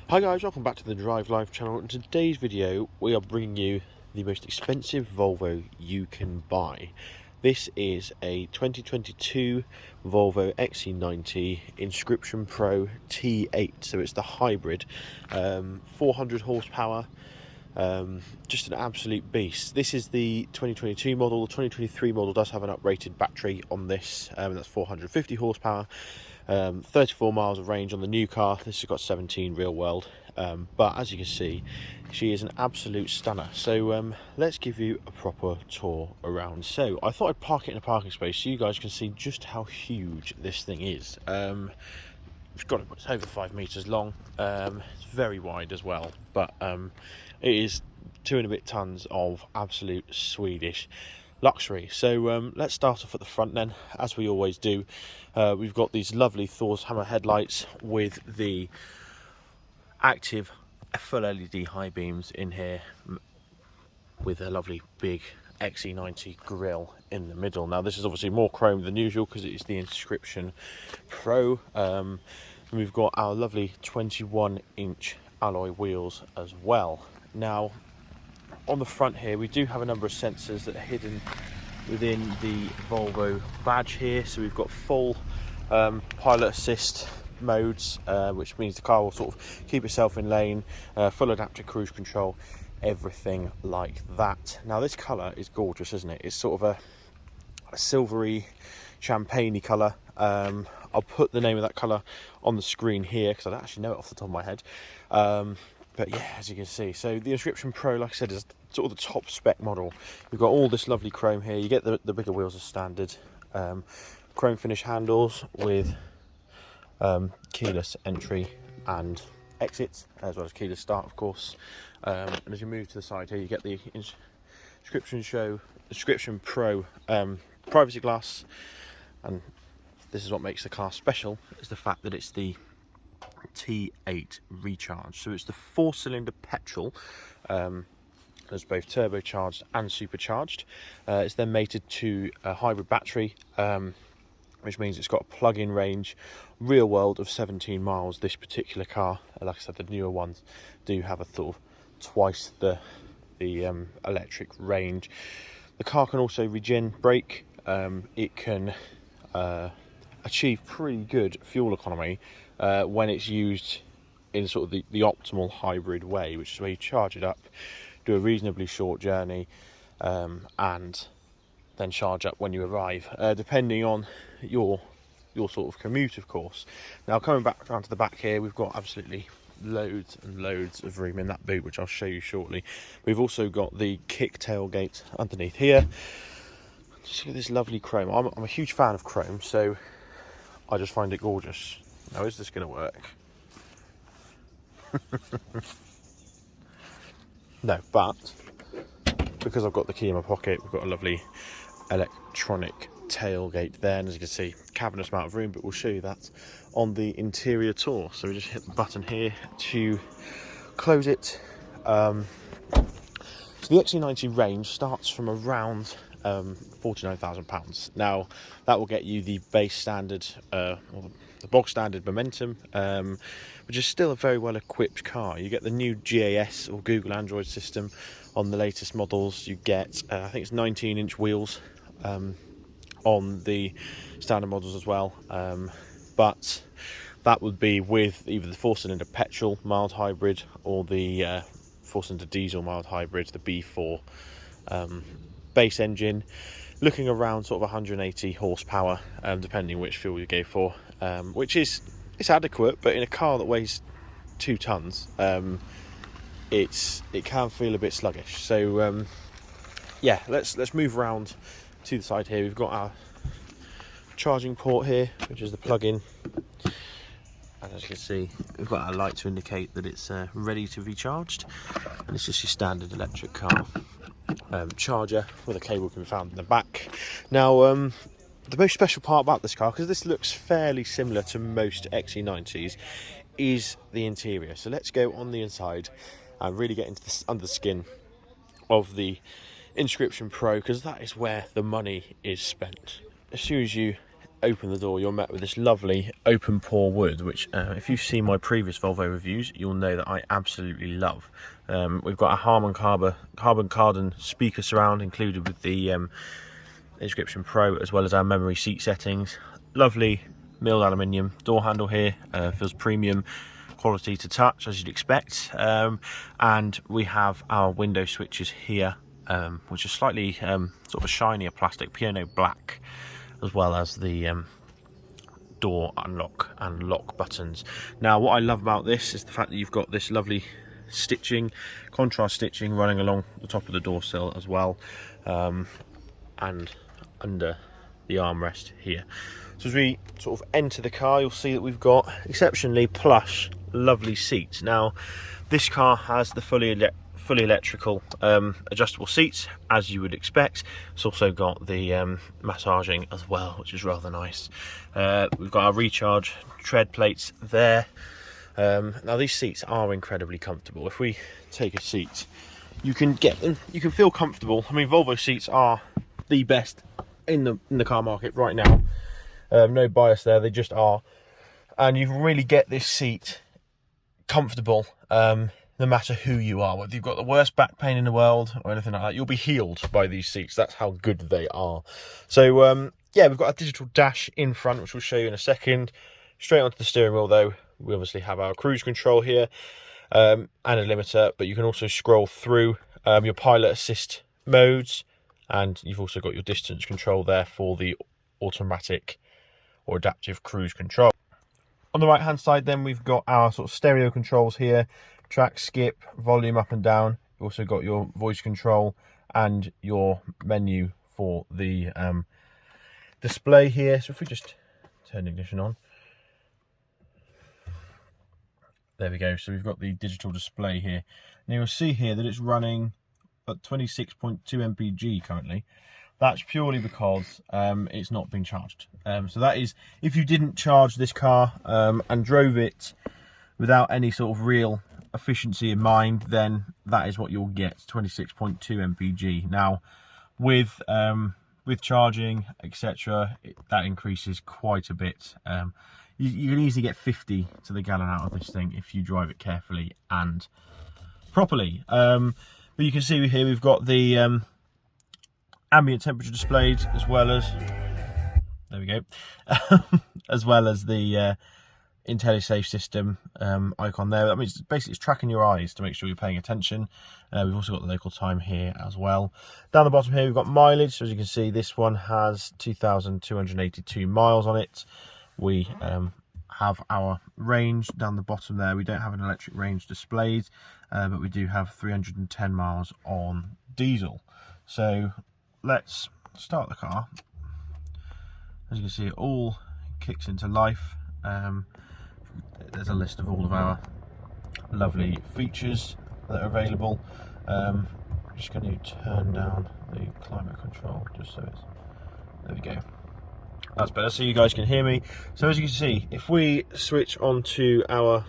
Hi guys, welcome back to the Drive Live channel. In today's video we are bringing you the most expensive Volvo you can buy. This is a 2022 Volvo XC90 Inscription Pro T8, so it's the hybrid, 400 horsepower, just an absolute beast. This is the 2022 model. The 2023 model does have an uprated battery on this, that's 450 horsepower. 34 miles of range on the new car. This has got 17 real world, but as you can see, she is an absolute stunner. So let's give you a proper tour around. So I thought I'd park it in a parking space so you guys can see just how huge this thing is. It's over 5 meters long. It's very wide as well, but it is 2 and a bit tons of absolute Swedish luxury. So let's start off at the front then, as we always do. We've got these lovely Thor's hammer headlights with the active full LED high beams in here, with a lovely big XC90 grille in the middle. Now this is obviously more chrome than usual because it is the Inscription Pro. And we've got our lovely 21-inch alloy wheels as well. Now on the front here we do have a number of sensors that are hidden within the Volvo badge here. So we've got full pilot assist modes, which means the car will sort of keep itself in lane, full adaptive cruise control, everything like that. Now this colour is gorgeous, isn't it? It's sort of a silvery champagne-y colour. I'll put the name of that colour on the screen here because I don't actually know it off the top of my head. But yeah, as you can see, so the Inscription Pro, like I said, is sort of the top spec model. You've got all this lovely chrome here. You get the bigger wheels as standard. Chrome finish handles with keyless entry and exit, as well as keyless start, of course. And as you move to the side here, you get the Inscription Pro privacy glass. And this is what makes the car special, is the fact that it's the T8 recharge. So it's the 4-cylinder petrol, that's both turbocharged and supercharged. It's then mated to a hybrid battery, which means it's got a plug-in range, real world, of 17 miles. This particular car, like I said, the newer ones do have a sort of twice the electric range. The car can also regen brake. It can achieve pretty good fuel economy when it's used in sort of the optimal hybrid way, which is where you charge it up, do a reasonably short journey, and then charge up when you arrive, depending on your sort of commute, of course. Now coming back around to the back here, we've got absolutely loads and loads of room in that boot, which I'll show you shortly. We've also got the kick tailgate underneath here. Just look at this lovely chrome. I'm a huge fan of chrome, so I just find it gorgeous. Now, is this going to work? No, but because I've got the key in my pocket, we've got a lovely electronic tailgate there, and as you can see, cavernous amount of room, but we'll show you that on the interior tour. So we just hit the button here to close it. So the XC90 range starts from around £49,000. Now that will get you the base standard, or the bog standard Momentum, which is still a very well equipped car. You get the new GAS or Google Android system on the latest models. You get I think it's 19-inch wheels on the standard models as well, but that would be with either the 4-cylinder petrol mild hybrid or the 4-cylinder diesel mild hybrid, the B4 base engine, looking around sort of 180 horsepower, depending which fuel you go for, which is adequate, but in a car that weighs 2 tons, it can feel a bit sluggish. So yeah, let's move around to the side here. We've got our charging port here, which is the plug-in, and as you can see, we've got our light to indicate that it's ready to be charged, and it's just your standard electric car charger with a cable can be found in the back. Now the most special part about this car, because this looks fairly similar to most XC90s, is the interior. So let's go on the inside and really get into the under the skin of the Inscription Pro, because that is where the money is spent. As soon as you open the door, you're met with this lovely open pore wood, which if you've seen my previous Volvo reviews, you'll know that I absolutely love. We've got a Harman Kardon speaker surround included with the Inscription Pro, as well as our memory seat settings. Lovely milled aluminium door handle here, feels premium quality to touch, as you'd expect. And we have our window switches here, which are slightly sort of a shinier plastic, piano black, as well as the door unlock and lock buttons. Now, what I love about this is the fact that you've got this lovely stitching, contrast stitching running along the top of the door sill as well, and under the armrest here. So as we sort of enter the car, you'll see that we've got exceptionally plush, lovely seats. Now, this car has the fully electrical adjustable seats, as you would expect. It's also got the massaging as well, which is rather nice. We've got our recharge tread plates there. Now, these seats are incredibly comfortable. If we take a seat, you can get them, you can feel comfortable. I mean, Volvo seats are the best in the car market right now. No bias there, they just are. And you can really get this seat comfortable, no matter who you are. Whether you've got the worst back pain in the world or anything like that, you'll be healed by these seats. That's how good they are. So yeah, we've got a digital dash in front, which we'll show you in a second. Straight onto the steering wheel though, we obviously have our cruise control here, and a limiter, but you can also scroll through your pilot assist modes, and you've also got your distance control there for the automatic or adaptive cruise control. On the right hand side then, we've got our sort of stereo controls here, track, skip, volume up and down. You've also got your voice control and your menu for the display here. So if we just turn the ignition on, there we go. So we've got the digital display here. Now you'll see here that it's running at 26.2 mpg currently. That's purely because it's not being charged. So that is, if you didn't charge this car and drove it without any sort of real efficiency in mind, then that is what you'll get, 26.2 mpg. Now, with charging, etc., that increases quite a bit. You can easily get 50 to the gallon out of this thing if you drive it carefully and properly. But you can see here we've got the ambient temperature displayed, as well as, there we go, as well as the IntelliSafe system icon there. That means basically it's tracking your eyes to make sure you're paying attention. We've also got the local time here as well. Down the bottom here we've got mileage. So as you can see, this one has 2,282 miles on it. We have our range down the bottom there. We don't have an electric range displayed, but we do have 310 miles on diesel. So let's start the car. As you can see, it all kicks into life. There's a list of all of our lovely features that are available. I'm just going to turn down the climate control just so it's, there we go. That's better, so you guys can hear me. So as you can see, if we switch on to our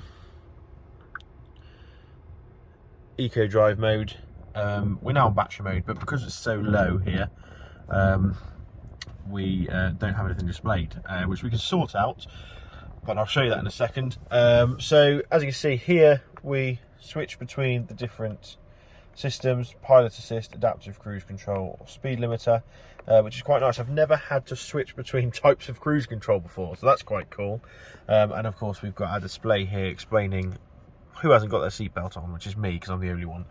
eco drive mode, we're now in battery mode, but because it's so low here, we don't have anything displayed, which we can sort out, but I'll show you that in a second. So as you can see here, we switch between the different systems: pilot assist, adaptive cruise control, or speed limiter, which is quite nice. I've never had to switch between types of cruise control before, so that's quite cool. And of course we've got our display here explaining who hasn't got their seatbelt on, which is me, because I'm the only one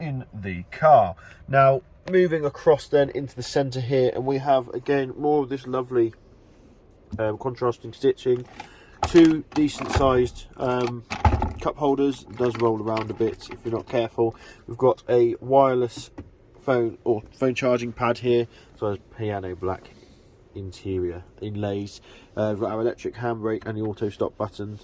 in the car. Now, moving across then into the centre here, and we have again more of this lovely contrasting stitching. Two decent sized cup holders. It does roll around a bit if you're not careful. We've got a wireless phone or phone charging pad here, as well as piano black interior inlays. We've got our electric handbrake and the auto stop button.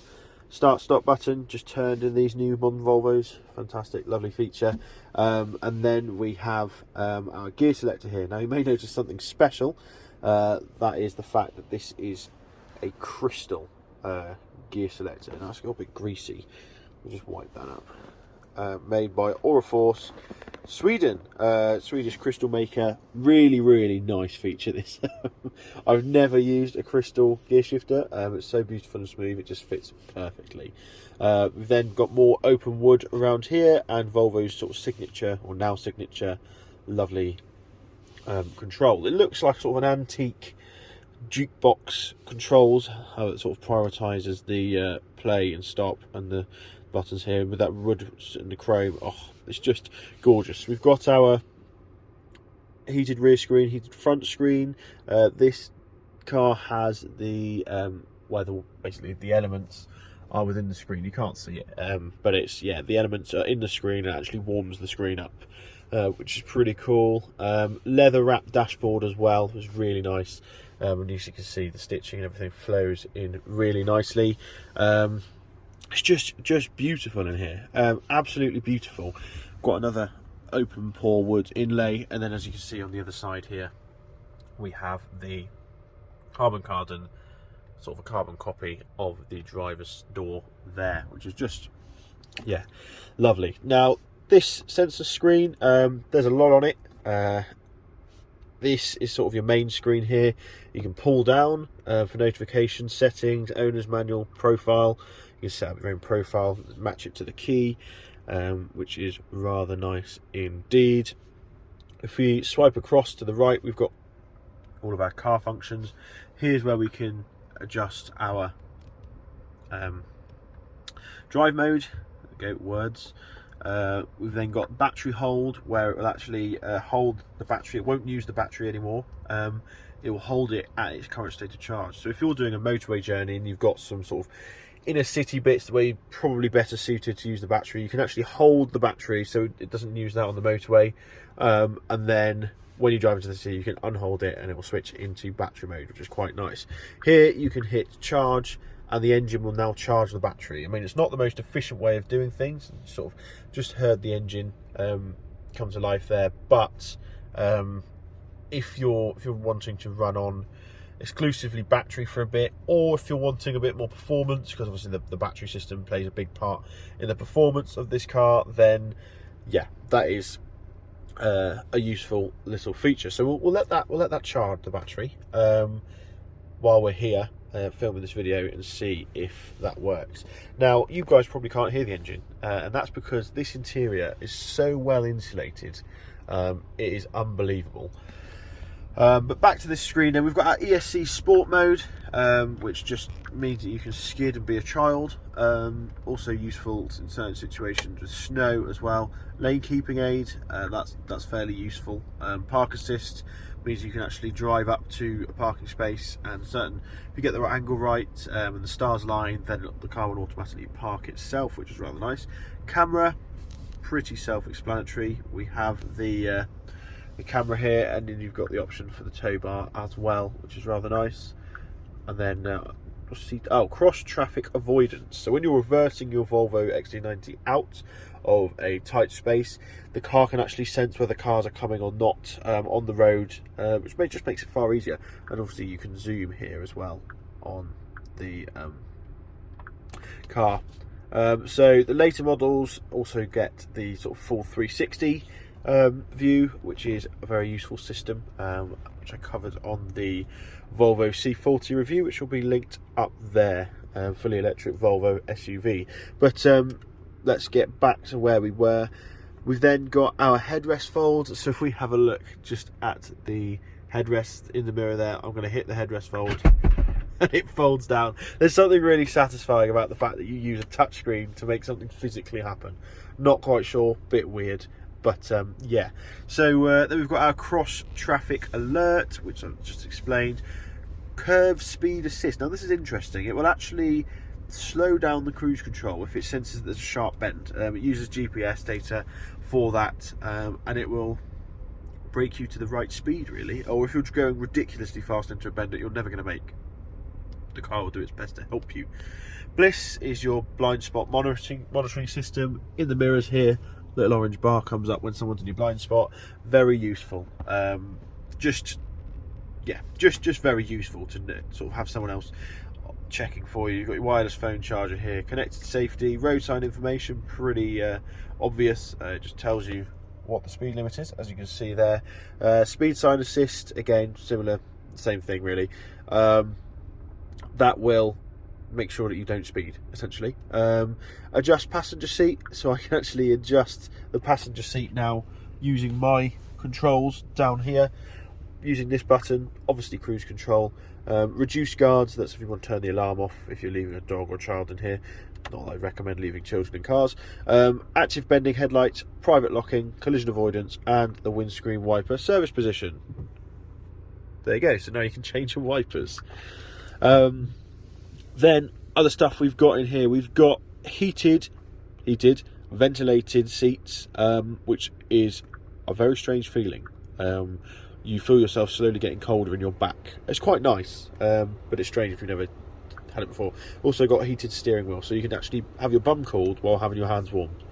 Start stop button just turned in these new modern Volvos. Fantastic, lovely feature. And then we have our gear selector here. Now you may notice something special. That is the fact that this is a crystal gear selector. Now it's got a bit greasy. We'll just wipe that up. Made by Auraforce, Sweden, Swedish crystal maker. Really nice feature this. I've never used a crystal gear shifter. It's so beautiful and smooth, it just fits perfectly. We've then got more open wood around here, and Volvo's sort of signature, or now signature, lovely control. It looks like sort of an antique jukebox controls, how it sort of prioritises the play and stop and the buttons here with that wood and the chrome. Oh, it's just gorgeous. We've got our heated rear screen, heated front screen. This car has the basically the elements are within the screen. You can't see it, but it's, yeah, the elements are in the screen and actually warms the screen up, which is pretty cool. Leather wrapped dashboard as well, was really nice. And as you can see, the stitching and everything flows in really nicely. It's just beautiful in here, absolutely beautiful. Got another open pore wood inlay, and then as you can see on the other side here, we have the carbon sort of a carbon copy of the driver's door there, which is just, yeah, lovely. Now this sensor screen, there's a lot on it. This is sort of your main screen here. You can pull down for notifications, settings, owner's manual, profile. You can set up your own profile, match it to the key, which is rather nice indeed. If we swipe across to the right, we've got all of our car functions. Here's where we can adjust our drive mode. Go words. We've then got battery hold, where it will actually hold the battery. It won't use the battery anymore. It will hold it at its current state of charge. So if you're doing a motorway journey and you've got some sort of inner city bits where you're probably better suited to use the battery, you can actually hold the battery so it doesn't use that on the motorway, and then when you drive into the city you can unhold it and it will switch into battery mode, which is quite nice. Here you can hit charge and the engine will now charge the battery. I mean, it's not the most efficient way of doing things. You sort of just heard the engine come to life there, but if you're wanting to run on exclusively battery for a bit, or if you're wanting a bit more performance, because obviously the battery system plays a big part in the performance of this car, then yeah, that is a useful little feature. So we'll let that charge the battery while we're here filming this video, and see if that works. Now you guys probably can't hear the engine, and that's because this interior is so well insulated. It is unbelievable. But back to this screen, then we've got our ESC Sport mode, which just means that you can skid and be a child. Also useful in certain situations with snow as well. Lane keeping aid, that's fairly useful. Park assist means you can actually drive up to a parking space, and if you get the angle right and the stars line, then the car will automatically park itself, which is rather nice. Camera, pretty self-explanatory. We have the camera here, and then you've got the option for the tow bar as well, which is rather nice. And then cross traffic avoidance. So when you're reversing your Volvo XC90 out of a tight space, the car can actually sense whether cars are coming or not on the road, which just makes it far easier. And obviously you can zoom here as well on the car. So the later models also get the sort of full 360 view, which is a very useful system, which I covered on the Volvo C40 review, which will be linked up there. Fully electric Volvo SUV. But let's get back to where we were. We've then got our headrest folds. So if we have a look just at the headrest in the mirror there, I'm going to hit the headrest fold and it folds down. There's something really satisfying about the fact that you use a touchscreen to make something physically happen. Not quite sure, bit weird. But yeah, so then we've got our cross traffic alert, which I've just explained. Curve speed assist. Now this is interesting. It will actually slow down the cruise control if it senses that there's a sharp bend. It uses GPS data for that, and it will brake you to the right speed, really. Or if you're going ridiculously fast into a bend that you're never going to make, the car will do its best to help you. Bliss is your blind spot monitoring system. In the mirrors here, little orange bar comes up when someone's in your blind spot. Very useful. Just very useful to sort of have someone else checking for you. You've got your wireless phone charger here. Connected safety, road sign information, pretty obvious. It just tells you what the speed limit is, as you can see there. Speed sign assist, again, similar, same thing really. That will make sure that you don't speed, essentially. Adjust passenger seat, so I can actually adjust the passenger seat now using my controls down here, using this button, obviously cruise control. Reduce guards, that's if you want to turn the alarm off if you're leaving a dog or child in here. Not that I recommend leaving children in cars. Active bending headlights, private locking, collision avoidance, and the windscreen wiper service position. There you go, so now you can change your wipers. Then other stuff we've got in here, we've got heated, ventilated seats, which is a very strange feeling. You feel yourself slowly getting colder in your back. It's quite nice, but it's strange if you've never had it before. Also got a heated steering wheel, so you can actually have your bum cooled while having your hands warmed.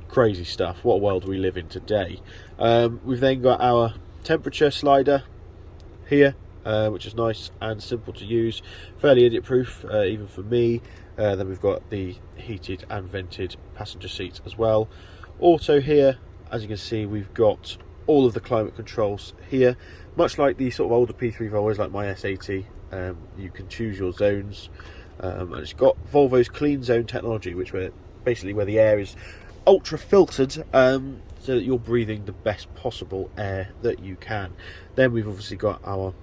Crazy stuff. What a world we live in today. We've then got our temperature slider here, which is nice and simple to use, fairly idiot proof, even for me. Then we've got the heated and vented passenger seats as well. Also here, as you can see, we've got all of the climate controls here, much like the sort of older P3 Volvos like my S80. You can choose your zones, and it's got Volvo's clean zone technology, which basically where the air is ultra filtered, so that you're breathing the best possible air that you can. Then we've obviously got our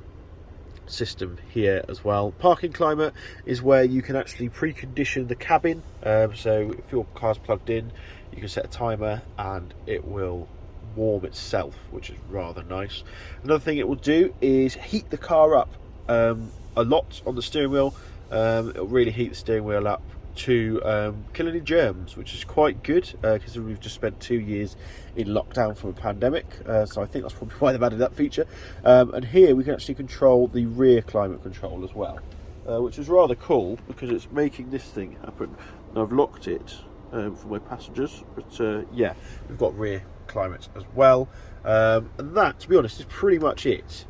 system here as well. Parking climate is where you can actually precondition the cabin, so if your car's plugged in, you can set a timer and it will warm itself, which is rather nice. Another thing it will do is heat the car up a lot on the steering wheel. It'll really heat the steering wheel up to kill any germs, which is quite good, because we've just spent 2 years in lockdown from a pandemic, so I think that's probably why they've added that feature. And here we can actually control the rear climate control as well, which is rather cool because it's making this thing happen. And I've locked it for my passengers, but yeah, we've got rear climate as well, and that, to be honest, is pretty much it.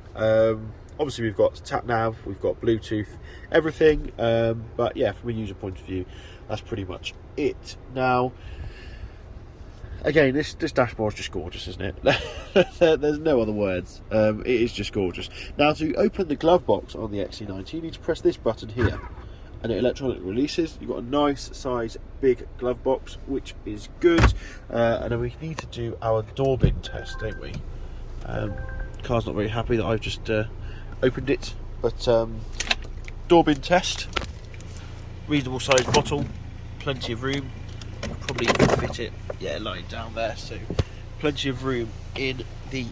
Obviously we've got sat nav, we've got Bluetooth, everything, but yeah, from a user point of view, that's pretty much it. Now again, this dashboard is just gorgeous, isn't it? There's no other words. It is just gorgeous. Now, to open the glove box on the XC90, you need to press this button here, and it electronically releases. You've got a nice size big glove box, which is good. And then we need to do our door bin test, don't we? Car's not very happy that I've just opened it, but door bin test. Reasonable sized bottle, plenty of room. I'll probably fit it, yeah, lying down there, so plenty of room in the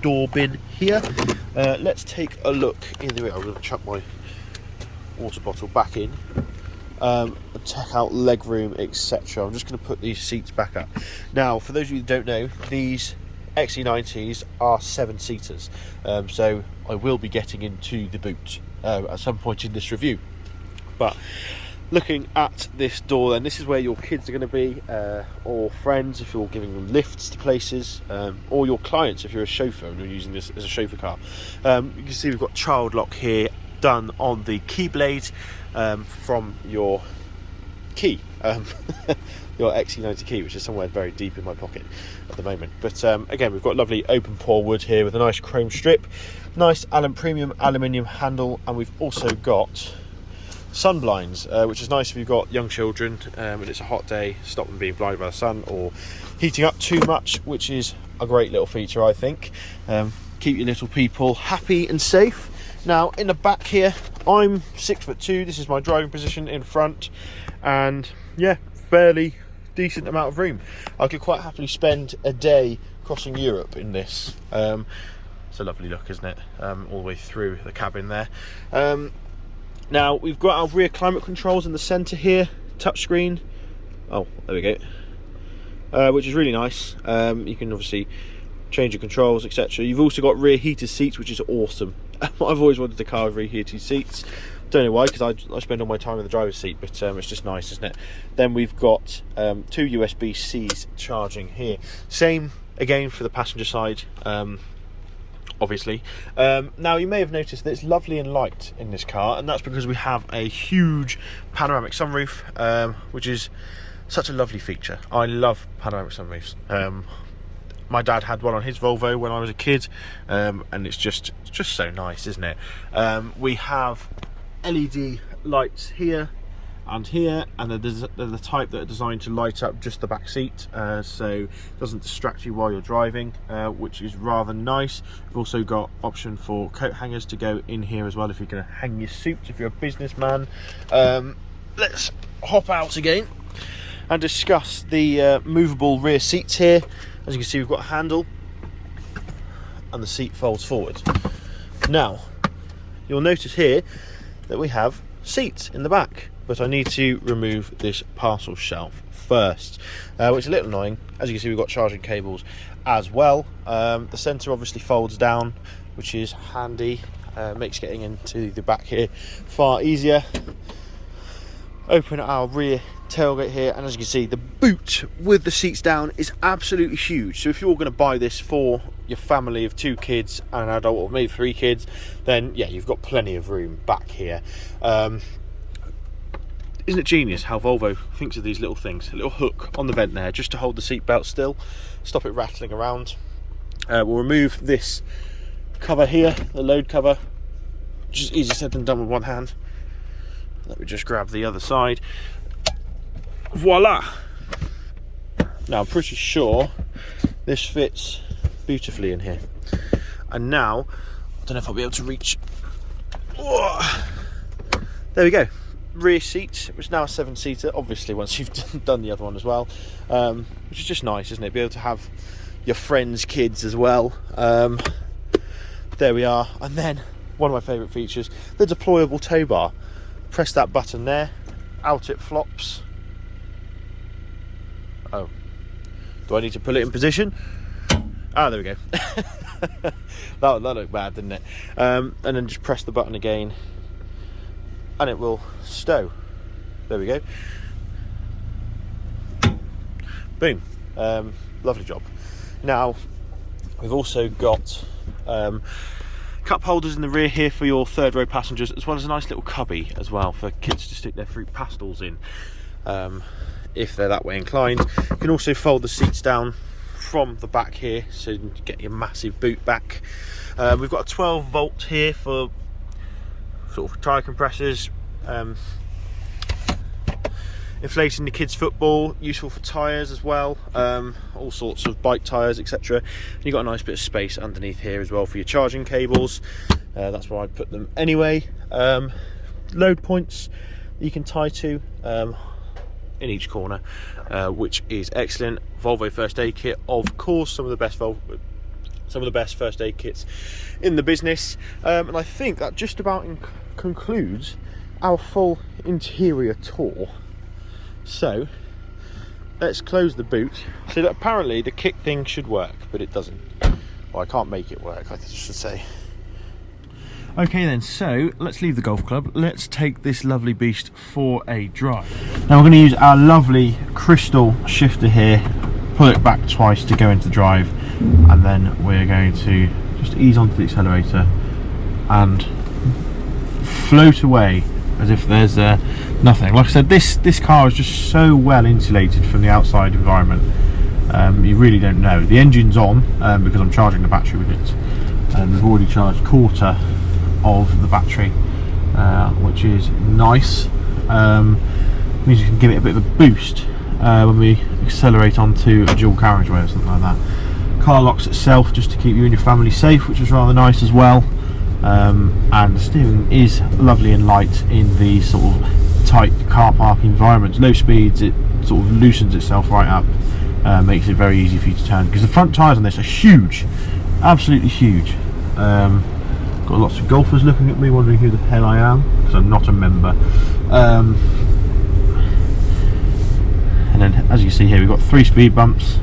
door bin here. Let's take a look in the rear. I'm going to chuck my water bottle back in and check out leg room, etc. I'm just going to put these seats back up. Now, for those of you that don't know, these XC90s are 7-seaters, so I will be getting into the boot at some point in this review. But looking at this door, then, this is where your kids are going to be, or friends if you're giving them lifts to places, or your clients if you're a chauffeur and you're using this as a chauffeur car. You can see we've got child lock here done on the key blade from your key, your XC90 key, which is somewhere very deep in my pocket at the moment. But again, we've got lovely open pore wood here with a nice chrome strip, nice premium aluminium handle, and we've also got sun blinds, which is nice if you've got young children and it's a hot day, stop them being blinded by the sun or heating up too much, which is a great little feature, I think. Keep your little people happy and safe. Now, in the back here, I'm 6'2". This is my driving position in front, and yeah, fairly decent amount of room. I could quite happily spend a day crossing Europe in this. It's a lovely look, isn't it? All the way through the cabin there. Now, we've got our rear climate controls in the centre here, touchscreen. Oh, there we go. Which is really nice. You can obviously change your controls, etc. You've also got rear heated seats, which is awesome. I've always wanted a car with rear heated seats. Don't know why, because I spend all my time in the driver's seat, but it's just nice, isn't it? Then we've got 2 USB-Cs charging here. Same again for the passenger side. Obviously. Now, you may have noticed that it's lovely and light in this car, and that's because we have a huge panoramic sunroof, which is such a lovely feature. I love panoramic sunroofs. My dad had one on his Volvo when I was a kid, and it's just so nice, isn't it? We have LED lights here and here, and they're the type that are designed to light up just the back seat, so it doesn't distract you while you're driving, which is rather nice. We've also got option for coat hangers to go in here as well if you're going to hang your suit, if you're a businessman. Let's hop out again and discuss the movable rear seats here. As you can see, we've got a handle and the seat folds forward. Now, you'll notice here that we have seats in the back, but I need to remove this parcel shelf first, which is a little annoying. As you can see, we've got charging cables as well. The centre obviously folds down, which is handy, makes getting into the back here far easier. Open our rear tailgate here, and as you can see, the boot with the seats down is absolutely huge. So if you're going to buy this for your family of 2 kids and an adult, or maybe 3 kids, then yeah, you've got plenty of room back here. Isn't it genius how Volvo thinks of these little things? A little hook on the vent there just to hold the seat belt still, stop it rattling around. We'll remove this cover here, the load cover, which is easier said than done with one hand. Let me just grab the other side. Voila! Now I'm pretty sure this fits beautifully in here. And now, I don't know if I'll be able to reach. Oh, there we go. Rear seat, which is now a 7-seater, obviously once you've done the other one as well, which is just nice, isn't it? Be able to have your friends' kids as well. There we are. And then one of my favourite features, the deployable tow bar. Press that button there, out it flops. Oh, do I need to pull it in position? Ah, there we go. that looked bad, didn't it? And then just press the button again and it will stow. There we go. Boom. Lovely job. Now we've also got cup holders in the rear here for your 3rd row passengers, as well as a nice little cubby as well for kids to stick their fruit pastels in, if they're that way inclined. You can also fold the seats down from the back here, so you can get your massive boot back. We've got a 12 volt here for sort of tyre compressors, inflating the kids' football, useful for tyres as well, all sorts of bike tyres, etc. And you've got a nice bit of space underneath here as well for your charging cables. That's where I'd put them anyway. Load points that you can tie to in each corner, which is excellent. Volvo first aid kit, of course, some of the best first aid kits in the business. And I think that just about concludes our full interior tour. So let's close the boot. So that apparently the kick thing should work, but it doesn't. Well, I can't make it work, I should say. Okay then, so let's leave the golf club. Let's take this lovely beast for a drive. Now we're going to use our lovely crystal shifter here, pull it back twice to go into drive, and then we're going to just ease onto the accelerator and float away as if there's nothing. Like I said, this car is just so well insulated from the outside environment. You really don't know. The engine's on because I'm charging the battery with it, and we've already charged 1/4 of the battery, which is nice. Means you can give it a bit of a boost when we accelerate onto a dual carriageway or something like that. Car locks itself just to keep you and your family safe, which is rather nice as well. And the steering is lovely and light in the sort of tight car park environments. Low speeds, it sort of loosens itself right up, makes it very easy for you to turn, because the front tyres on this are huge, absolutely huge. Got lots of golfers looking at me wondering who the hell I am, because I'm not a member. And then as you see here, we've got 3 speed bumps.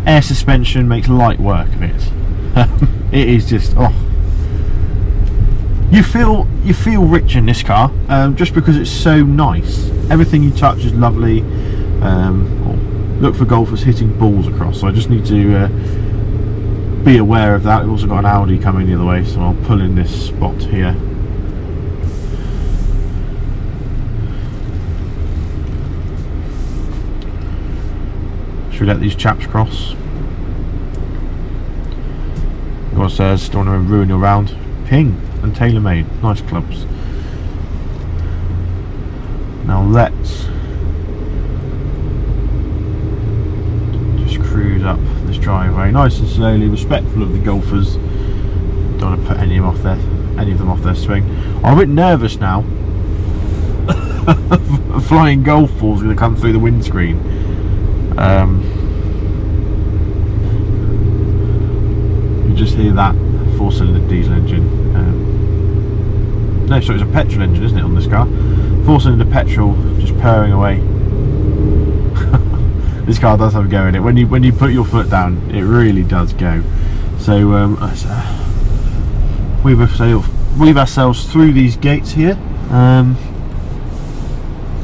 Air suspension makes light work of it. It is just, oh, you feel rich in this car, just because it's so nice. Everything you touch is lovely. Look for golfers hitting balls across, so I just need to be aware of that. We've also got an Audi coming the other way, so I'll pull in this spot here. Should we let these chaps cross? Got says, don't want to ruin your round. Ping and tailor-made, nice clubs. Now let's just cruise up this driveway, nice and slowly, respectful of the golfers. Don't want to put any of them off their swing. I'm a bit nervous now. A flying golf ball's going to come through the windscreen. You just hear that 4-cylinder diesel engine. No, so it's a petrol engine, isn't it, on this car? 4-cylinder petrol, just purring away. This car does have a go in it. When you put your foot down, it really does go. So let's weave ourselves through these gates here.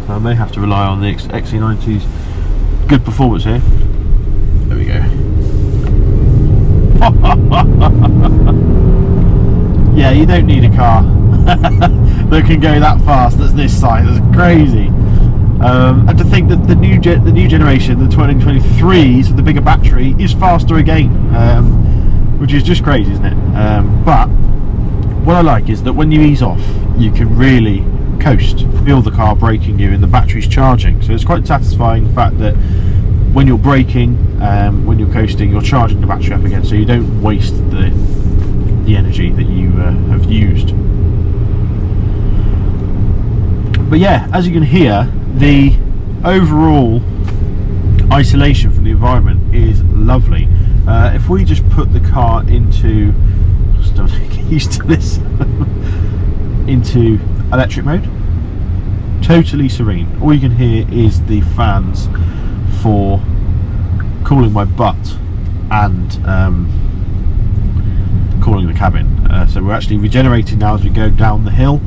I may have to rely on the XC90's good performance here. There we go. Yeah, you don't need a car that can go that fast. That's this size. That's crazy. And to think that the new generation, the 2023s with the bigger battery, is faster again, which is just crazy, isn't it? But what I like is that when you ease off, you can really coast, feel the car braking you, and the battery's charging. So it's quite satisfying, the fact that when you're braking, when you're coasting, you're charging the battery up again, so you don't waste the energy that you have used. But yeah, as you can hear, the overall isolation from the environment is lovely. If we just put the car into, still get used to this, into electric mode, totally serene. All you can hear is the fans for cooling my butt and cooling the cabin. So we're actually regenerating now as we go down the hill.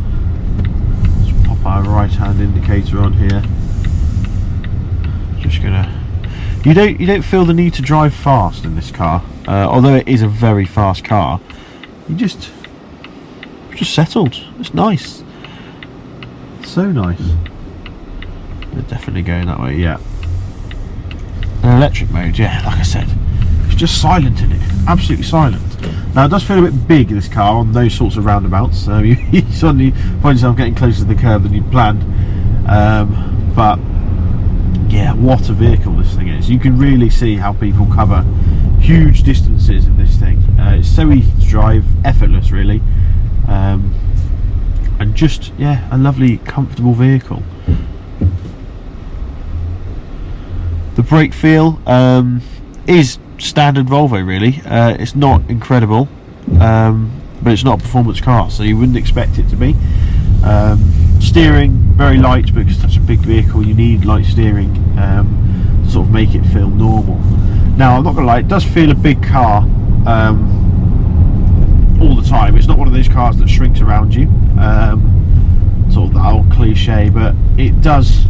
Let's pop our right hand indicator on here. Just gonna, you don't feel the need to drive fast in this car, although it is a very fast car. You just settled. It's nice, so nice. They're definitely going that way. Yeah. In electric mode, yeah, like I said, it's just silent in it, absolutely silent. Now it does feel a bit big, this car, on those sorts of roundabouts. You suddenly find yourself getting closer to the curb than you'd planned. But yeah, what a vehicle this thing is. You can really see how people cover huge distances in this thing. It's so easy to drive, effortless really, and just, yeah, a lovely comfortable vehicle. The brake feel is standard Volvo really. It's not incredible, but it's not a performance car, so you wouldn't expect it to be. Steering very light, because it's such a big vehicle you need light steering to sort of make it feel normal. Now I'm not gonna lie, it does feel a big car all the time. It's not one of those cars that shrinks around you, sort of that old cliche, but it does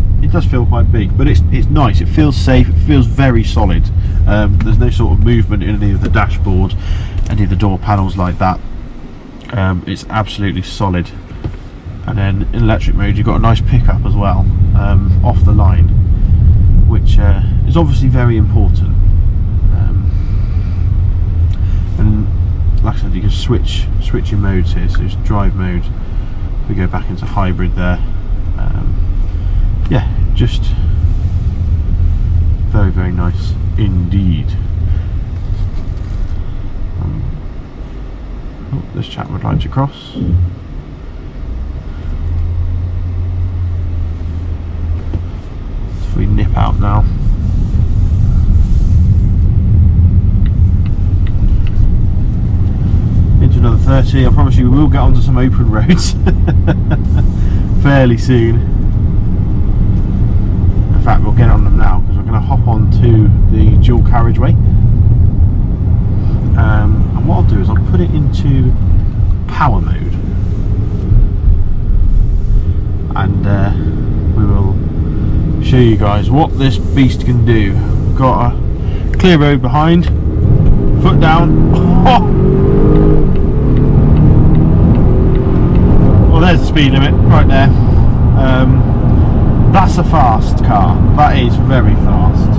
feel quite big, but it's nice. It feels safe, it feels very solid. There's no sort of movement in any of the dashboard, any of the door panels like that. It's absolutely solid. And then in electric mode you've got a nice pickup as well, off the line, which is obviously very important. And like I said, you can switch your modes here, so it's drive mode. We go back into hybrid there. Yeah, just very, very nice indeed. Oh, this chap would like to cross. If we nip out now. Into another 30, I promise you we will get onto some open roads fairly soon. In fact, we'll get on them now, because we're going to hop onto the dual carriageway, and what I'll do is I'll put it into power mode, and we will show you guys what this beast can do. We've got a clear road behind, foot down. Oh! Well, there's the speed limit right there. That's a fast car. That is very fast.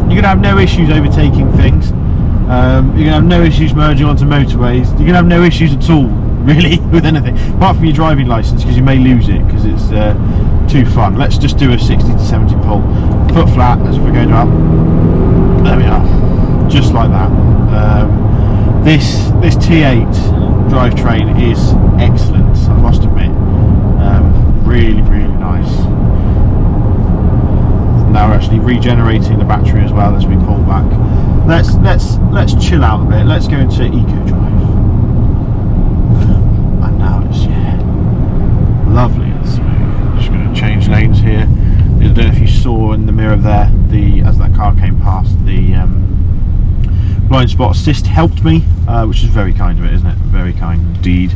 You're going to have no issues overtaking things. You're gonna have no issues merging onto motorways. You're gonna have no issues at all, really, with anything, apart from your driving license, because you may lose it because it's too fun. Let's just do a 60 to 70 pull, foot flat, as if we're going up. There we are, just like that. This T8 drivetrain is excellent, I must admit. Really, really nice. Now we're actually regenerating the battery as well as we pull back. Let's chill out a bit. Let's go into eco drive. And now it's lovely and smooth. Just going to change lanes here. I don't know if you saw in the mirror there, as that car came past, the blind spot assist helped me, which is very kind of it, isn't it? Very kind indeed.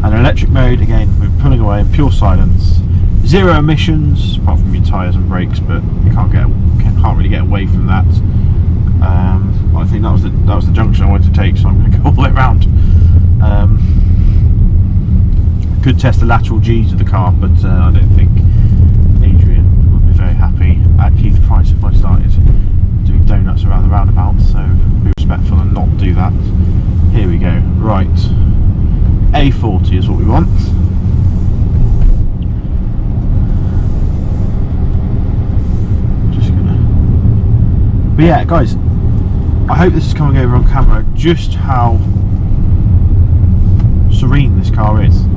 And electric mode, again, we're pulling away in pure silence. Zero emissions, apart from your tyres and brakes, but you can't really get away from that. Well, I think that was the junction I wanted to take, so I'm going to go all the way around. Could test the lateral G's of the car, but I don't think Adrian would be very happy at Keith Price if I started doing donuts around the roundabout, so be respectful and not do that. Here we go. Right, A40 is what we want. But yeah, guys, I hope this is coming over on camera just how serene this car is.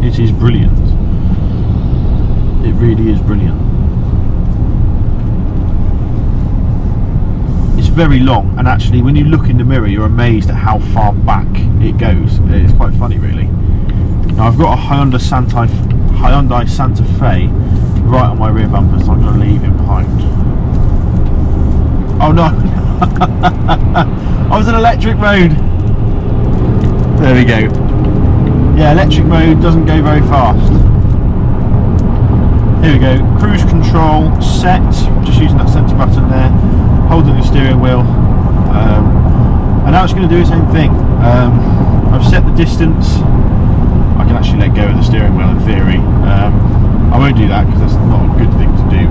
It is brilliant. It really is brilliant. It's very long, and actually when you look in the mirror you're amazed at how far back it goes. It's quite funny, really. Now I've got a Hyundai Santa Fe right on my rear bumper, so I'm going to leave him behind. Oh no! I was in electric mode! There we go. Yeah, electric mode doesn't go very fast. Here we go. Cruise control set. Just using that centre button there. Holding the steering wheel. And now it's going to do the same thing. I've set the distance. I can actually let go of the steering wheel in theory. I won't do that because that's not a good thing to do.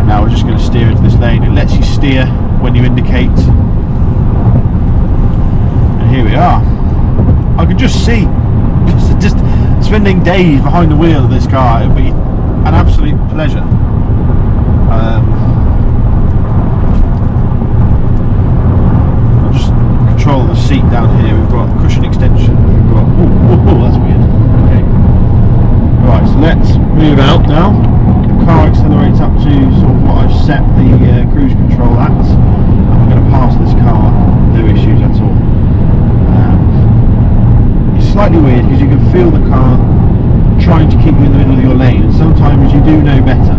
Now we're just going to steer into this lane. It lets you steer when you indicate. And here we are. I can just see, just spending days behind the wheel of this car, it would be an absolute pleasure. I'm just controlling the seat down here. We've got cushion extension. We've got, oh, that's weird. Okay. Right, so let's move out now. Car accelerates up to sort of what I've set the cruise control at, and we're going to pass this car, no issues at all. It's slightly weird because you can feel the car trying to keep you in the middle of your lane, and sometimes you do know better.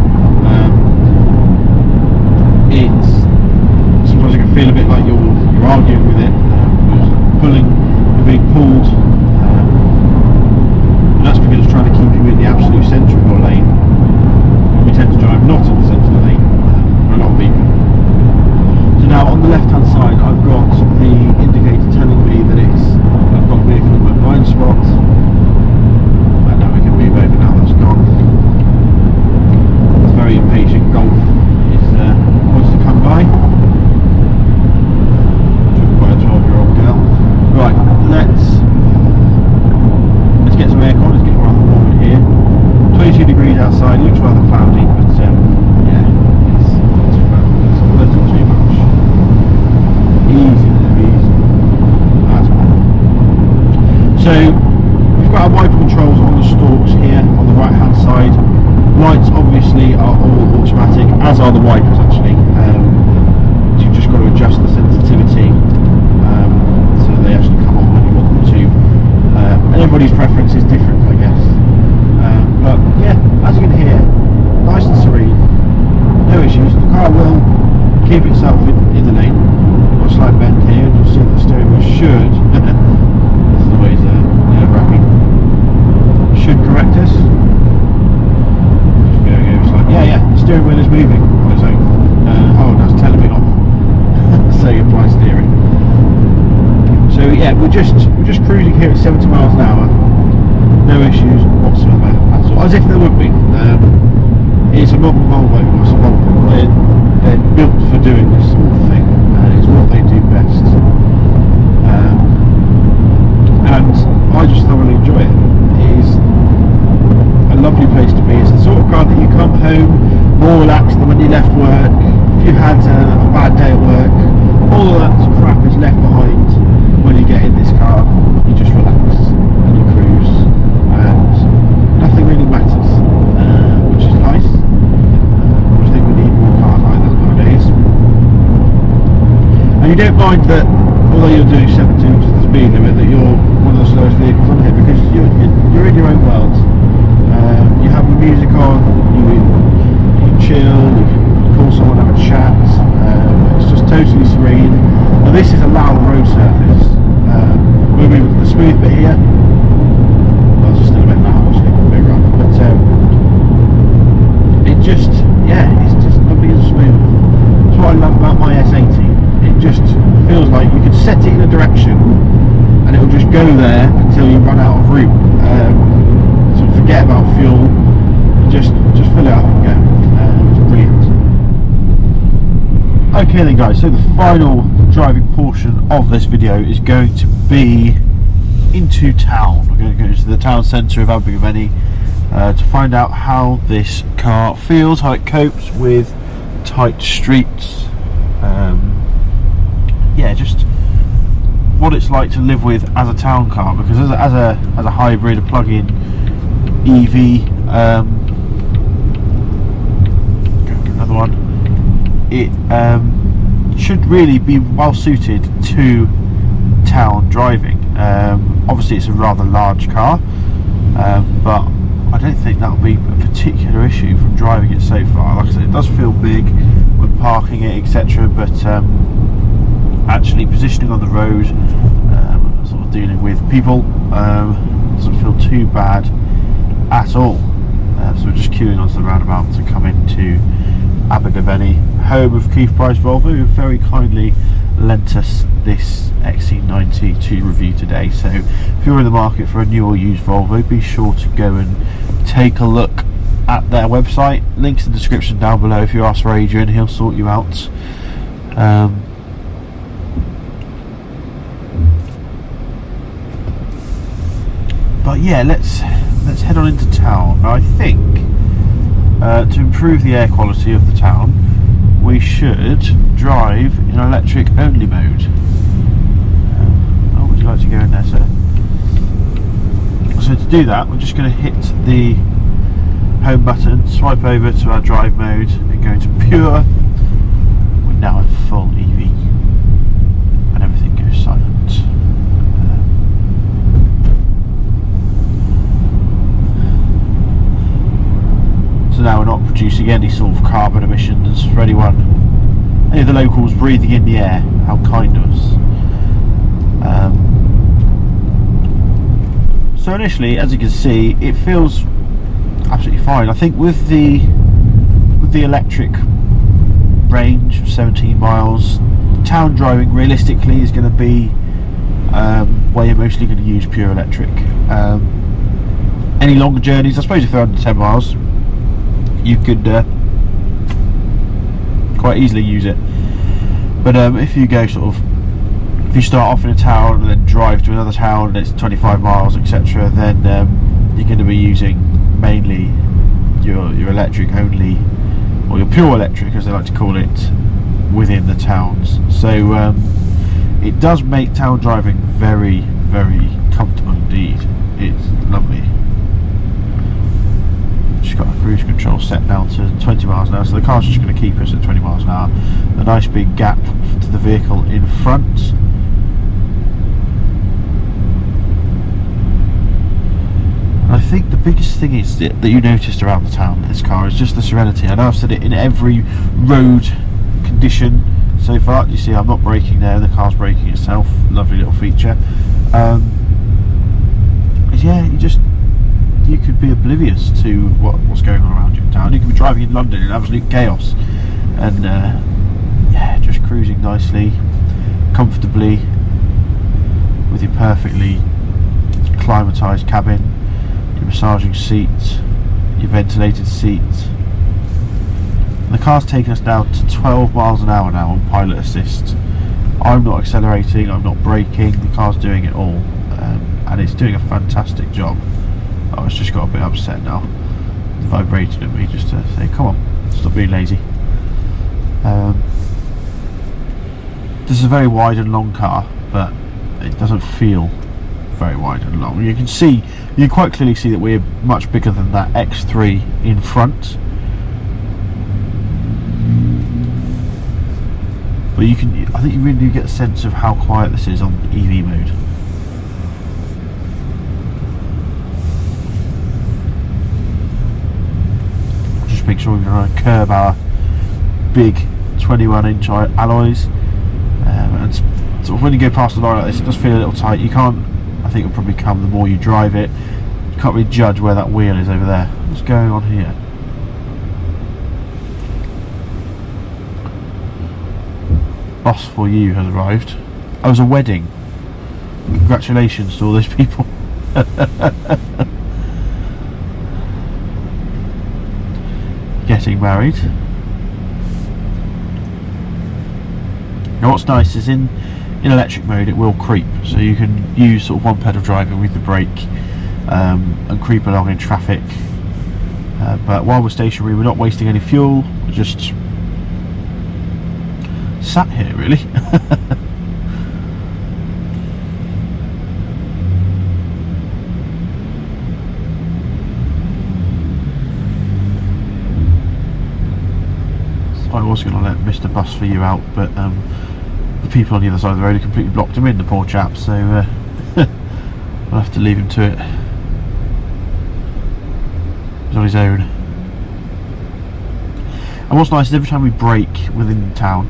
Sometimes you can feel a bit like you're arguing with it, you're being pulled, and that's because it's trying to keep you in the absolute centre of your lane. We tend to drive not in the centre of the lane for a lot of people. So now on the left hand side I've got the indicator telling me that I've got vehicle in my blind spot, and now we can move over now that's gone. It's very impatient. Golf wants to come by. Driven by a 12-year-old girl. Right, let's get some aircon. Let's get rather warm in here. 22 degrees outside, looks rather cloudy, but yeah, it's a little too much. Easy there, easy. That's fine. So, we've got our wiper controls on the stalks here on the right hand side. Lights obviously are all automatic, as are the wipers actually. So you've just got to adjust the sensitivity so they actually come on when you want them to. And everybody's preference is different, I guess. But yeah, as you can hear, nice and serene, no issues. The car will keep itself in the lane. Got a slight bend here, and you'll see that the steering wheel should, this is always nerve-wracking, should correct us. Just going over slightly. Yeah, the steering wheel is moving on its own. Oh, that's telling me off. Say apply steering. So yeah, we're just cruising here at 70 miles an hour. No issues whatsoever at all, as if there would be. It's a modern Volvo. home more relaxed than when you left work. If you had a bad day at work, all of that crap is left behind when you get in this car. You just relax and you cruise, and nothing really matters, which is nice. I think we need more cars like that nowadays. And you don't mind that, although you're doing 70, which is the speed limit, that you're one of the slowest vehicles on here, because you're in your own world. You have the music on, you can chill, you can call someone, have a chat. It's just totally serene. And this is a loud road surface. We're moving to the smooth bit here. Well, it's still a bit loud, actually, a bit rough, but it just, yeah, it's just lovely and smooth. That's what I love about my S80. It just feels like you could set it in a direction and it will just go there until you run out of route. So forget about fuel, just fill it up and go. It's brilliant. Okay then guys, so the final driving portion of this video is going to be into town. We're going to go to the town centre of Abergavenny to find out how this car feels, how it copes with tight streets. Yeah, just what it's like to live with as a town car, because as a hybrid, a plug-in EV, another one, it should really be well suited to town driving. Obviously it's a rather large car, but I don't think that'll be a particular issue from driving it so far. Like I said, it does feel big when parking it, etc., but actually positioning on the road, sort of dealing with people, doesn't feel too bad at all. So we're just queuing onto the roundabout to come into Abergavenny, home of Keith Price Volvo, who very kindly lent us this XC90 to review today. So if you're in the market for a new or used Volvo, be sure to go and take a look at their website. Links in the description down below. If you ask for Adrian, he'll sort you out. But yeah, let's head on into town. Now I think to improve the air quality of the town, we should drive in electric only mode. Oh, would you like to go in there, sir? So to do that, we're just going to hit the home button, swipe over to our drive mode and go into pure. We're now in full EV and everything goes silent. So now we're not producing any sort of carbon emissions for any of the locals breathing in the air. How kind of us. So initially, as you can see, it feels absolutely fine. I think with the electric range of 17 miles, town driving realistically is going to be where you're mostly going to use pure electric. Any longer journeys, I suppose if they're under 10 miles, you could quite easily use it. But if you go if you start off in a town and then drive to another town and it's 25 miles, etc., then you're going to be using mainly your electric only, or your pure electric as they like to call it, within the towns. So it does make town driving very, very comfortable indeed. It's lovely. Just got our cruise control set down to 20 miles an hour, so the car's just going to keep us at 20 miles an hour. A nice big gap to the vehicle in front. And I think the biggest thing is that you noticed around the town with this car is just the serenity. I know I've said it in every road condition so far. You see I'm not braking there, the car's braking itself. Lovely little feature. Yeah, you could be oblivious to what's going on around you in town. You could be driving in London in absolute chaos and yeah, just cruising nicely, comfortably, with your perfectly climatised cabin, your massaging seat, your ventilated seat. And the car's taking us down to 12 miles an hour now on pilot assist. I'm not accelerating, I'm not braking, the car's doing it all, and it's doing a fantastic job. Oh, it's just got a bit upset now. vibrating at me just to say, come on, stop being lazy. This is a very wide and long car, but it doesn't feel very wide and long. You can quite clearly see that we're much bigger than that X3 in front. But I think you really do get a sense of how quiet this is on EV mode. Just make sure we're going to curb our big 21-inch alloys, and sort of when you go past a lorry like this, it does feel a little tight. You can't, I think it'll probably come the more you drive it. You can't really judge where that wheel is over there. What's going on here? Boss for you has arrived. Oh, it was a wedding. Congratulations to all those people. Getting married. Now what's nice is in electric mode it will creep, so you can use sort of one pedal driving with the brake and creep along in traffic, but while we're stationary we're not wasting any fuel, we're just sat here really. So I was going to let Mr. Bus for you out, but the people on the other side of the road have completely blocked him in, the poor chap, so I'll have to leave him to it. He's on his own. And what's nice is every time we brake within town,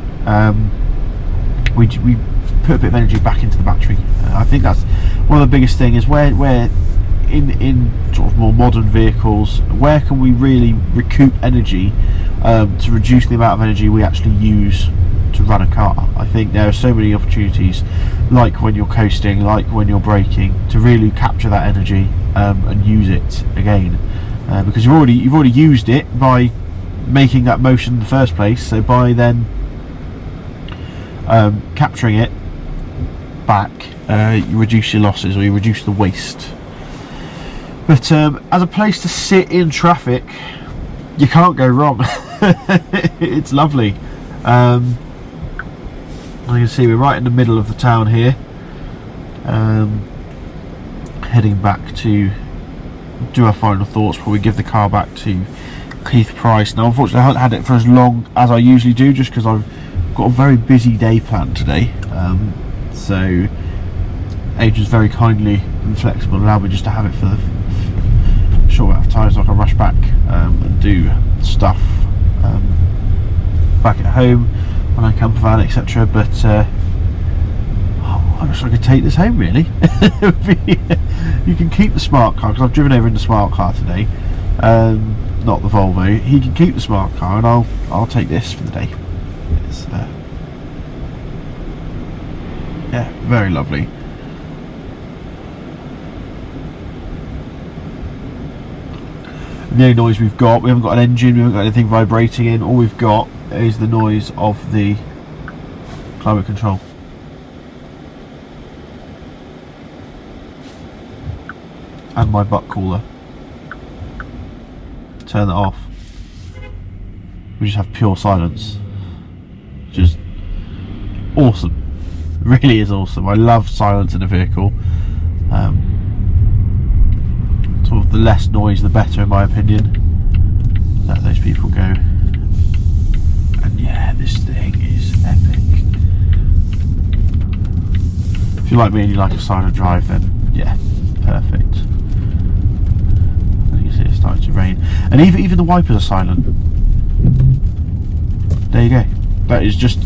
we put a bit of energy back into the battery. I think that's one of the biggest things, is where in sort of more modern vehicles, where can we really recoup energy to reduce the amount of energy we actually use to run a car. I think there are so many opportunities, like when you're coasting, like when you're braking, to really capture that energy and use it again, because you've already used it by making that motion in the first place. So by then capturing it back, you reduce your losses, or you reduce the waste. But as a place to sit in traffic, you can't go wrong. It's lovely. You can see we're right in the middle of the town here, heading back to do our final thoughts before we give the car back to Keith Price. Now unfortunately I haven't had it for as long as I usually do, just because I've got a very busy day planned today, so Adrian's very kindly and flexible and allowed me just to have it for the short amount of time, so I can rush back and do stuff back at home when I camper van, etc. But I wish I could take this home really. You can keep the smart car, because I've driven over in the smart car today, not the Volvo. He can keep the smart car, and I'll take this for the day. It's yeah, very lovely. The only noise we haven't got an engine, we haven't got anything vibrating in. All we've got is the noise of the climate control. And my butt cooler. Turn that off. We just have pure silence. Just awesome. It really is awesome. I love silence in a vehicle. Sort of the less noise the better, in my opinion. Let those people go. And yeah, this thing is epic. If you like me and you like a silent drive, then yeah, perfect. As you can see, it's starting to rain, and even the wipers are silent. There you go. That is just,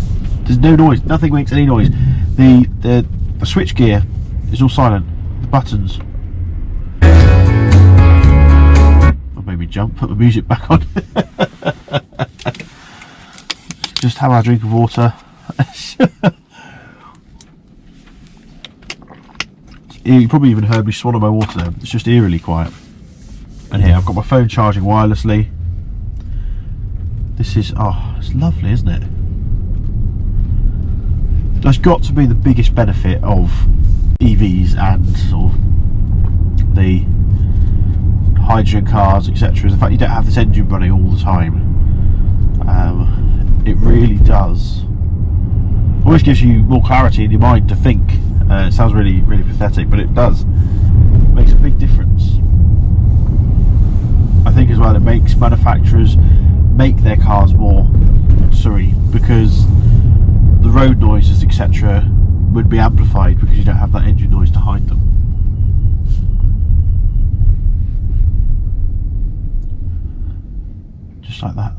there's no noise. Nothing makes any noise. The switch gear is all silent. The buttons. Made me jump, put the music back on. Just have our drink of water. You probably even heard me swallow my water there. It's just eerily quiet. And here I've got my phone charging wirelessly. This is, oh, it's lovely, isn't it? That's got to be the biggest benefit of EVs and sort of the hydrogen cars, etc., is the fact you don't have this engine running all the time. It really does. Always gives you more clarity in your mind to think. It sounds really, really pathetic, but it does. It makes a big difference. I think as well it makes manufacturers make their cars more sorry, because the road noises, etc., would be amplified because you don't have that engine noise to hide them. Just like that.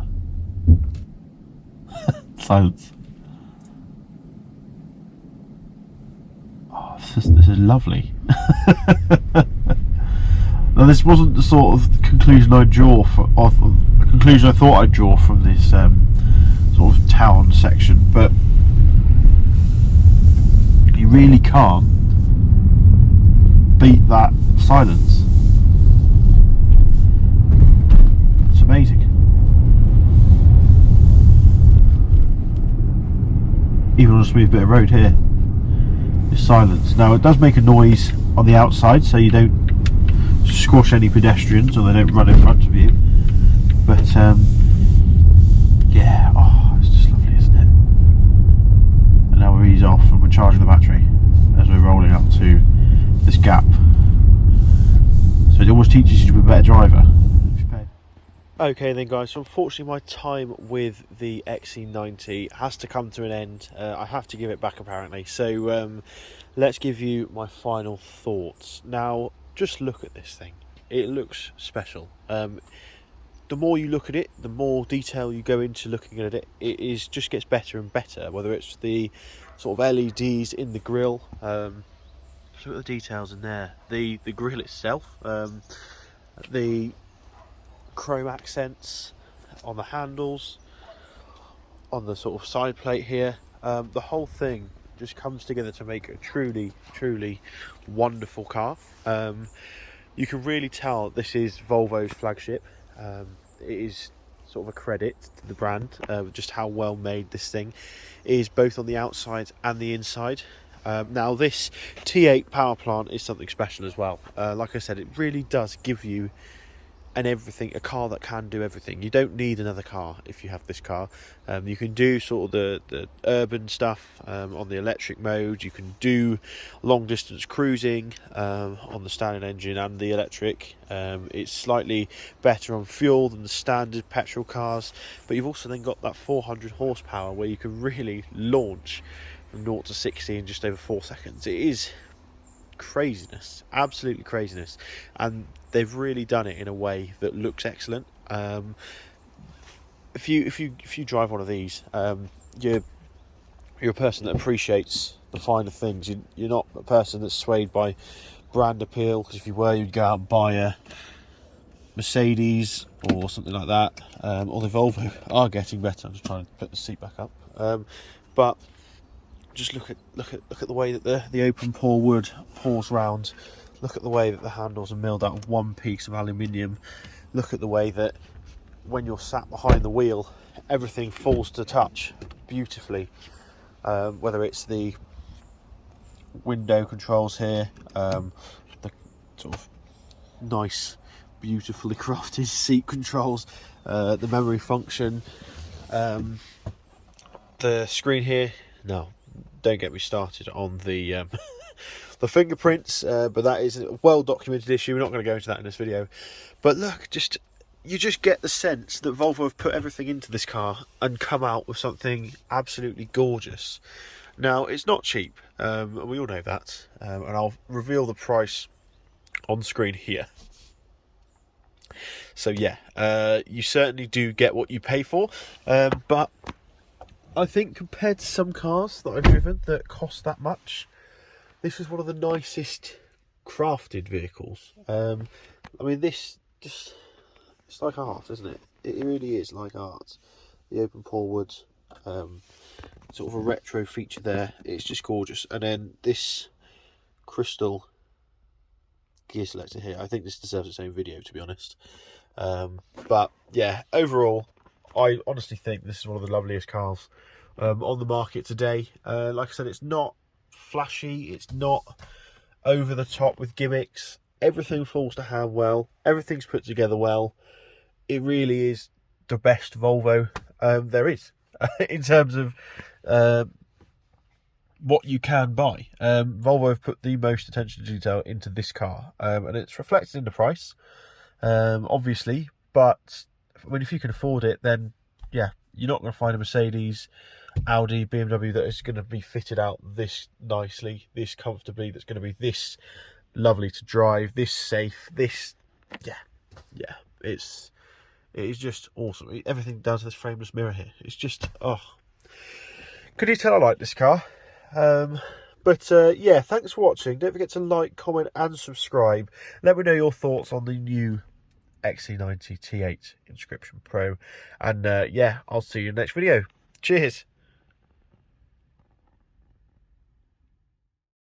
Silence. Oh, this is lovely. Now, this wasn't the sort of conclusion I draw of the conclusion I thought I'd draw from this sort of town section, but you really can't beat that silence. It's amazing. Even on a smooth bit of road here, it's silence. Now it does make a noise on the outside, so you don't squash any pedestrians or they don't run in front of you. But yeah, oh, it's just lovely, isn't it? And now we're ease off and we're charging the battery as we're rolling up to this gap. So it always teaches you to be a better driver. Okay then guys, so unfortunately my time with the XC90 has to come to an end. I have to give it back apparently, so let's give you my final thoughts. Now just look at this thing, it looks special. The more you look at it, the more detail you go into looking at it, it just gets better and better, whether it's the sort of LEDs in the grille, look at the details in there, the grille itself, the chrome accents on the handles, on the sort of side plate here, the whole thing just comes together to make a truly wonderful car. You can really tell this is Volvo's flagship. It is sort of a credit to the brand, just how well made this thing is, both on the outside and the inside. Now this T8 power plant is something special as well. Like I said, it really does give you a car that can do everything. You don't need another car if you have this car. You can do sort of the urban stuff on the electric mode. You can do long distance cruising on the standard engine and the electric. It's slightly better on fuel than the standard petrol cars, but you've also then got that 400 horsepower where you can really launch from 0 to 60 in just over 4 seconds. It is craziness, absolutely craziness, and they've really done it in a way that looks excellent. If you drive one of these, you're a person that appreciates the finer things. You're not a person that's swayed by brand appeal, because if you were, you'd go out and buy a Mercedes or something like that. Or the Volvo are getting better. I'm just trying to put the seat back up, but just look at the way that the open pore wood pours round. Look at the way that the handles are milled out of one piece of aluminium. Look at the way that when you're sat behind the wheel, everything falls to touch beautifully. Whether it's the window controls here, the sort of nice, beautifully crafted seat controls, the memory function, the screen here. No, don't get me started on the the fingerprints, but that is a well documented issue. We're not going to go into that in this video, but look, you just get the sense that Volvo have put everything into this car and come out with something absolutely gorgeous. Now it's not cheap, and we all know that, and I'll reveal the price on screen here. So yeah, you certainly do get what you pay for, but I think compared to some cars that I've driven that cost that much, this is one of the nicest crafted vehicles. I mean, this just, it's like art, isn't it? It really is like art. The open pore wood, sort of a retro feature there. It's just gorgeous. And then this crystal gear selector here. I think this deserves its own video, to be honest. But yeah, overall, I honestly think this is one of the loveliest cars on the market today. Like I said, it's not flashy, it's not over the top with gimmicks. everything falls to hand well, everything's put together well. It really is the best Volvo there is in terms of what you can buy. Volvo have put the most attention to detail into this car, and it's reflected in the price, obviously. But I mean, if you can afford it, then yeah, you're not going to find a Mercedes, Audi, BMW that is going to be fitted out this nicely, this comfortably, that's going to be this lovely to drive, this safe, this it is just awesome. Everything down to this frameless mirror here, it's just, oh, could you tell I like this car? Yeah, thanks for watching. Don't forget to like, comment and subscribe. Let me know your thoughts on the new XC90 T8 Inscription Pro, and yeah, I'll see you in the next video. Cheers.